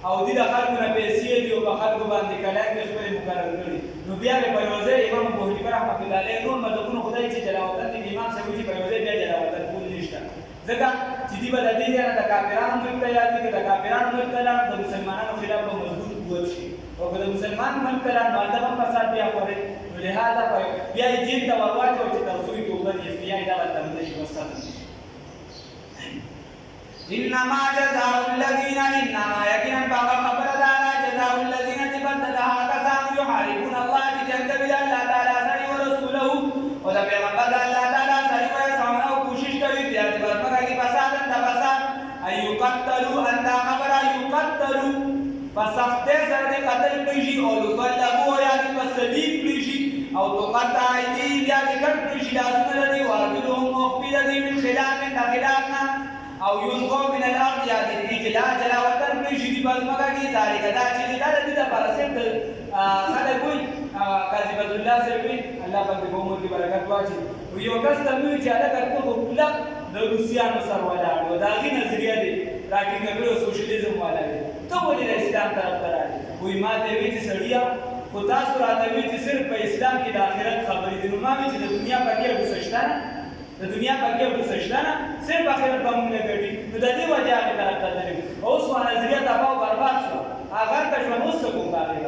او دې د خلکو نه پیسې دي او په خلکو باندې کلاک خپل مقرر کړي نو بیا به په یو ځای امام ابو حنیفه رحمۃ اللہ علیہ نور مذهبونه خدای چې جلاوطن دي امام صاحب چې په یو ځای بیا جلاوطن کول نشته ځکه چې دې به د دې نه د کافرانو ملک ته یاد دي د کافرانو ملک ته د مسلمانانو خلاف به مضبوط قوت شي او که د مسلمان ملک ته لاړ نو د فساد بیا خوري نو لهدا بیا یې جین ته ورواچو چې تاسو یې توبه دې بیا یې دا ورته شي واستاده انما جزاء الذين انما يقينا بابا خبر دارا جزاء الذين تبدلها كسان يحاربون الله جل بالله تعالى سري ورسوله ولا پیغمبر الله تعالی سري وسامنا کوشش کوي بیا د برمګه کې فساد د فساد ايقتلوا ان خبر ايقتلوا فسخته سره د قتل کیږي او يصلبوا یا د صلیب کیږي او تقطع ايدي بیا د کټ کیږي لاسونه دي وارجلهم مخبره من خلاف خلافنا او ينقو من الارض یا د اجلا جلاوطن کیږي د برمګه کې ذالک دا چې د لپاره سم خلک وي قاضي بدر الله سروي الله باندې په عمر کې برکت واچي او یو کس ته وی چې هغه کړو په کله د روسیانو سره ولاړ و دا غي نظریه دي راټینګ کړو سوشلیزم والا دي ته ولې د اسلام طرف ته راځي وای ما ته وی چې سړیا خو تاسو راته وی چې صرف په اسلام کې د آخرت خبرې دي نو ما وی چې د دنیا پکې وسشتانه د دنیا پکې وسشتانه صرف آخرت به مونږ ګټي نو د دې وجه هغه طرف ته تللی اوس ما نظریه تباہ او برباد شو هغه ته ژوند اوس کوم باندې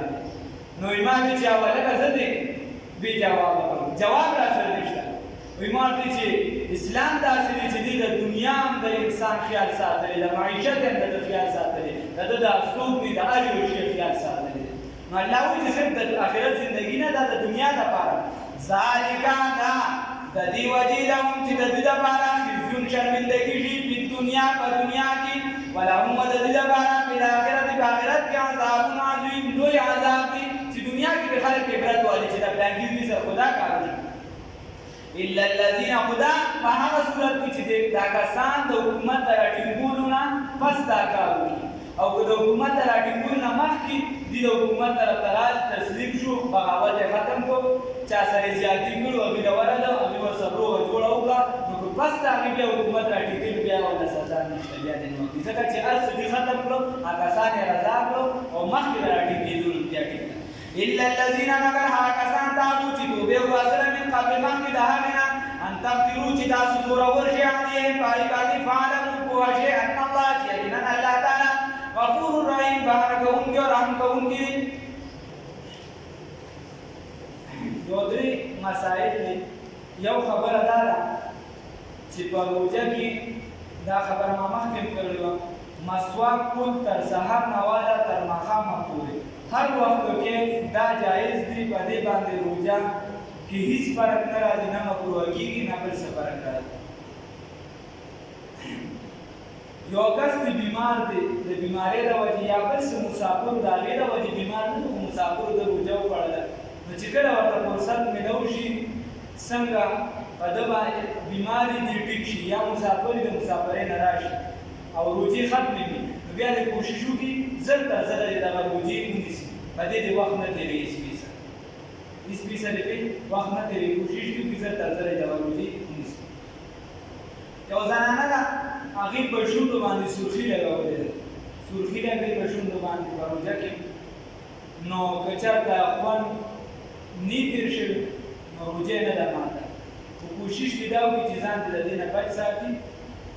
نو ایمان چې اوله کزه دي به جواب را سره نشته ایمان دې چې اسلام داسې دی چې د دنیا د انسان خیال ساتلی د معیشت هم د خیال ساتلی د اسلوب دی د هر یو شي خیال ساتلی نو الله وایي چې صرف د آخرت زندګي نه د دنیا لپاره ذالک دا د دې وجې لهم چې د دې لپاره خزي شرمندګي شي په دنیا کې ولهم د دې لپاره په آخرت کې عذاب عظیم لوی عذاب دی دنیا کې به خلک عبرت والی چې دا بلانګي دې سره خدا کارونه الا الذين خدا په هغه صورت کې چې دا کسان د حکومت د راټینګولو نه پس دا کارونه او که د حکومت د راټینګولو نه مخکې د حکومت طرف ته تسلیم شو بغاوت ختم کو چا سره زیاتی کړو او بیا ورته او ورسره جوړه وکړه نو پس دا بیا حکومت راټینګول بیا ولا سزا نشته بیا د نو ځکه چې ارس دې ختم کړو هغه کسان رضا کړو او مخکې راټینګېدل بیا ټیک الا الذين مگر ها کسان تاسو چې توبه واسره من قبل مخکې د هغه ان تقدروا چې تاسو زور ورشي علی پای باندې فعلم کوشي ان الله یقینا الله تعالی غفور رحیم بهر کوونکی او رحم کوونکی یو درې مسائل یو خبره ده چې په روزه کې دا خبره ما مخکې کړې و مسواک کول تر سحر نه والا تر ماښامه پورې هر وخت کې دا جایز دی په دې باندې روزه کې هیڅ فرق نه راځي نه مکروه کېږي نه بل څه فرق راځي یو کس بیمار دی د بیمارۍ د وجې یا بل څه مسافر د هغې د وجې بیمار نه دی خو مسافر د روزه وخوړله نو چې کله ورته فرصت میلو شي څنګه په ده باندې بیماري دې ټیک شي یا مسافر د مسافرۍ نه راشي او روزې ختمې وي نو بیا د کوشش وکړي زر تر زره دې دغه روزې ونیسي په دې د وخت نه تېرېږي هېڅ فیصد پې وخت نه تېرېږي کوشش وکړي زر تر زره دې دغه روزې ونیسي یو زنانه ده هغې په شونډو باندې سرخي لګولې ده سرخي لګوي په شونډو باندې په روژه کې نو که چېرته خوند نی تېر شوي نو روژې نه ده ماته خو کوشش دې دا وکړي چې ځان دې د دې نه بچ ساتي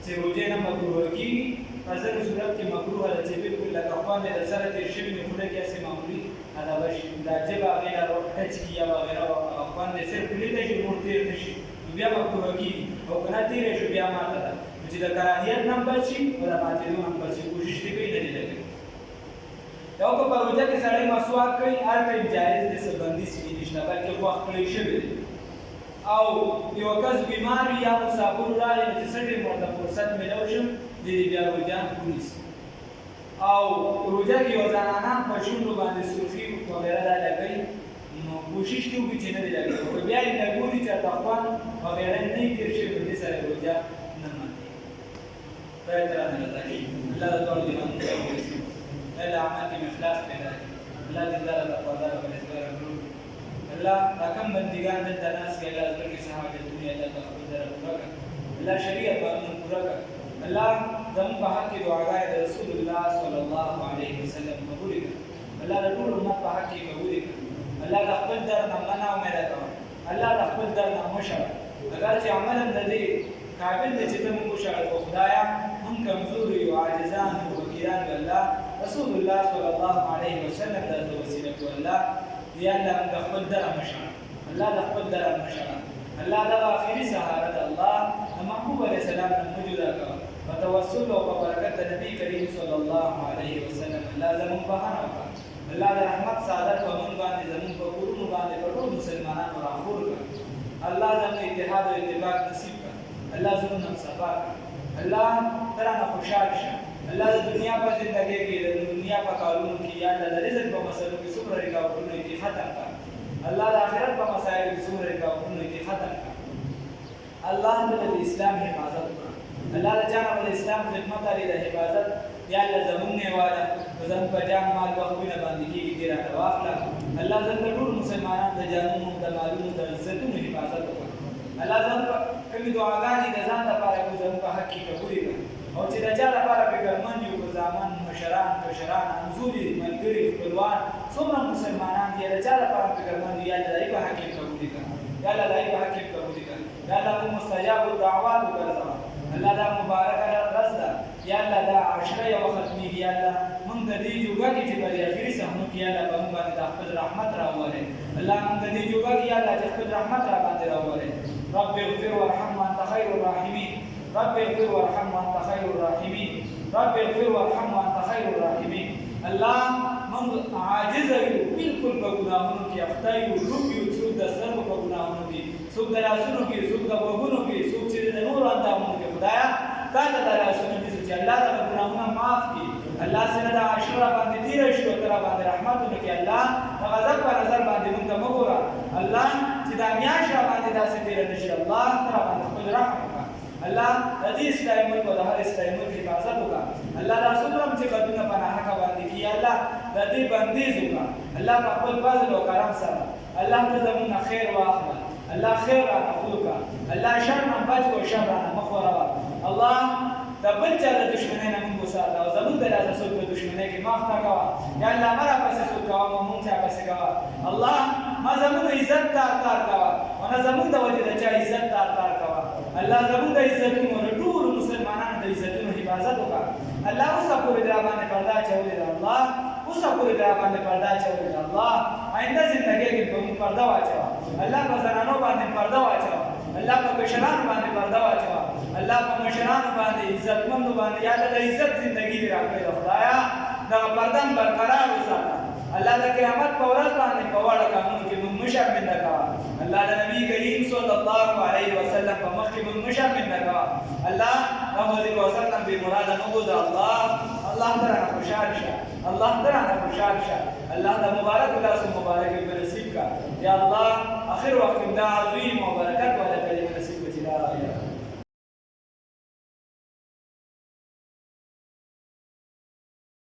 چې روژې نه مکروه کېږي په ځینو صورت کې مکروه ده چې بلکل لکه خوند یې درسره تېر شوي نو خوله کې هسې معمولي ادبه شي دا ژبه هغې نه ټچ کړي یا وغیره خوند یې صرف خوله ته شي نور تېر نه شي نو بیا مکروه کېږي او که نه تېری شو بیا ماته ده چې د کراهیت نه بچ شي او د ماتېدو نه بچ شي کوشش دې کوي د دې لګوي یو که په روژه کې سړی مسواک کوي هر ټایم جایز دی څه بندیز پې نشته بلکې خوښ کړی شوی دی او یو کس بیمار وي یا مسافر راغی نو چې څه ټایم ورته فرصت میلو شو دې بیا روژه ونیسي او روژه کې یو زنانه په شونډو باندې سرخي وغیره دا لګوي نو کوشش کې وکړي چې نه دی لګي او بیا یې لګوري چې تخوان وغیره نه تیر شي نو دې سره روژه نه ماتي خدای تعالی نه راځي الله د ټول ایمان ته ورسوي الله عمل کې اخلاص پیدا کړي الله دې الله تقوا او پرهیزګار کړو الله رقم بندگان دلته ناس کې الله زړه کې صحابه دنیا الله تقوا در پورا کړ الله شریعت باندې پورا کړ الله زموږ په حق کې دعاګانې د رسول الله صلی الله علیه وسلم قبول کړ الله د ټول امت په حق کې قبول کړ الله د خپل در نه منع او مېره کړ الله د خپل در نه مشر اگر چې عمل هم د دې قابل دی چې ته موږ وشاړو خو خدایه موږ کمزور یو عاجزان یو فقیران یو الله رسول الله صلی الله علیه وسلم درته وسیله کړو الله یا الله موږ خپل در مشر الله د خپل در مشر الله د آخري سهارت الله د محبوب علیه السلام نه موجوده کړه په توسل او په برکت د نبی کریم صلی الله علیه وسلم الله زموږ بهانه وکړه الله د رحمت سعادت په موږ باندې زموږ په کورونو باندې په ټول مسلمانانو راخور کړه الله زموږ اتحاد او اتفاق نصیب کړه الله زموږ نن صفا کړه الله ترانه خوشحال شه الله د دنیا په ژوندۍ کې د دنیا په کارونو کې یا د رزق په مسلو کې څومره رکاوټونه دي ختم کړه الله د آخرت په مسایلو کې څومره رکاوټونه دي ختم کړه الله د اسلام حفاظت کړه الله د جان او اسلام خدمت لري د حفاظت یا الله زمون نه واده زم په جان مال وقونه باندې کیږي ګیر واخلا الله زم ټول مسلمانانو د جانونو د مالونو د عزتونو حفاظت وکړه الله زم کمی دعاګانې د ځان لپاره کو زم په حق کې قبول کړه او چې د چا لپاره فکرمن یو ځامن مشران کشران انزوري ملګري خپلوان څومره مسلمانان دي د چا لپاره فکرمن دي یا د دې په حق کې قبول کړه یا الله دې په حق کې قبول کړه یا الله مستجاب الدعوات وکړه الله دا مبارک ورځ ده یا الله دا عشره یو ختمېږي یا الله موږ د دې جوګه کې چې په آخري صحنو کې یا الله په موږ باندې خپل رحمت راوړي الله موږ د دې جوګه کې یا الله خپل رحمت را باندې راوړي رب اغفر وارحم وانت خير الراحمين رب اغفر وارحم وانت خير الراحمين رب اغفر وارحم وانت خير الراحمين الله موږ عاجز یو بالکل په ګناهونو کې اخطا یو روح یو څوک د سر په ګناهونو کې څوک د لاسونو کې څوک د وګونو کې څوک چې د نور اندامونو کې خدایا تا ته د لاسونو کې چې الله د ګناهونو معاف کړي الله سره د عاشورا باندې تیر شو تر باندې رحمت وکړي الله د غضب په نظر باندې موږ ته مګورا الله چې د میاش باندې داسې تیر نشي الله تر باندې خپل رحم وکړي الله د دې اسلام په د هر اسلام حفاظت وکړه الله دا څومره چې قدونه پناه کا باندې کی الله د دې بندیز وکړه الله په خپل فضل او کرم سره الله ته زموږ خیر واخله الله خیر را نخلوکا الله شر نه بچ او شر نه مخوروا الله د بل چا د دشمنۍ نه موږ وساته او زموږ د لاسه څوک د دشمنۍ کې مخ نه کوه یا الله مرا پسې څوک کوه مونږ چا پسې کوه الله ما زموږ عزت تار کوه او نه زموږ د وجه د چا عزت تار کوه الله زموږ د عزتونو ټول مسلمانانو د عزتونو حفاظت وکړه الله اوسه پورې در باندې پردا چولې ده الله اوسه پورې در باندې پردا چولې ده الله آینده ژوندۍ کې په پردا واچو الله په زنانو باندې پردا واچو الله په کشرانو باندې پردا واچو الله په مشرانو باندې عزتمنو باندې یا د عزت ژوندۍ دی راکړي خدایا دا پردان برقرار وساته الله د قیامت په ورځ باندې په واړه قانون کې موږ شامل کا الله د نبی کریم صلی الله علیه وسلم په مخ کې موږ شامل کا الله محمد وسلم به مراد موږ الله الله تعالی خوشحال شه الله تعالی خوشحال شه الله د مبارک الله سو مبارک به نصیب کا یا الله اخر وقت دا عظیم و برکت والا کلمه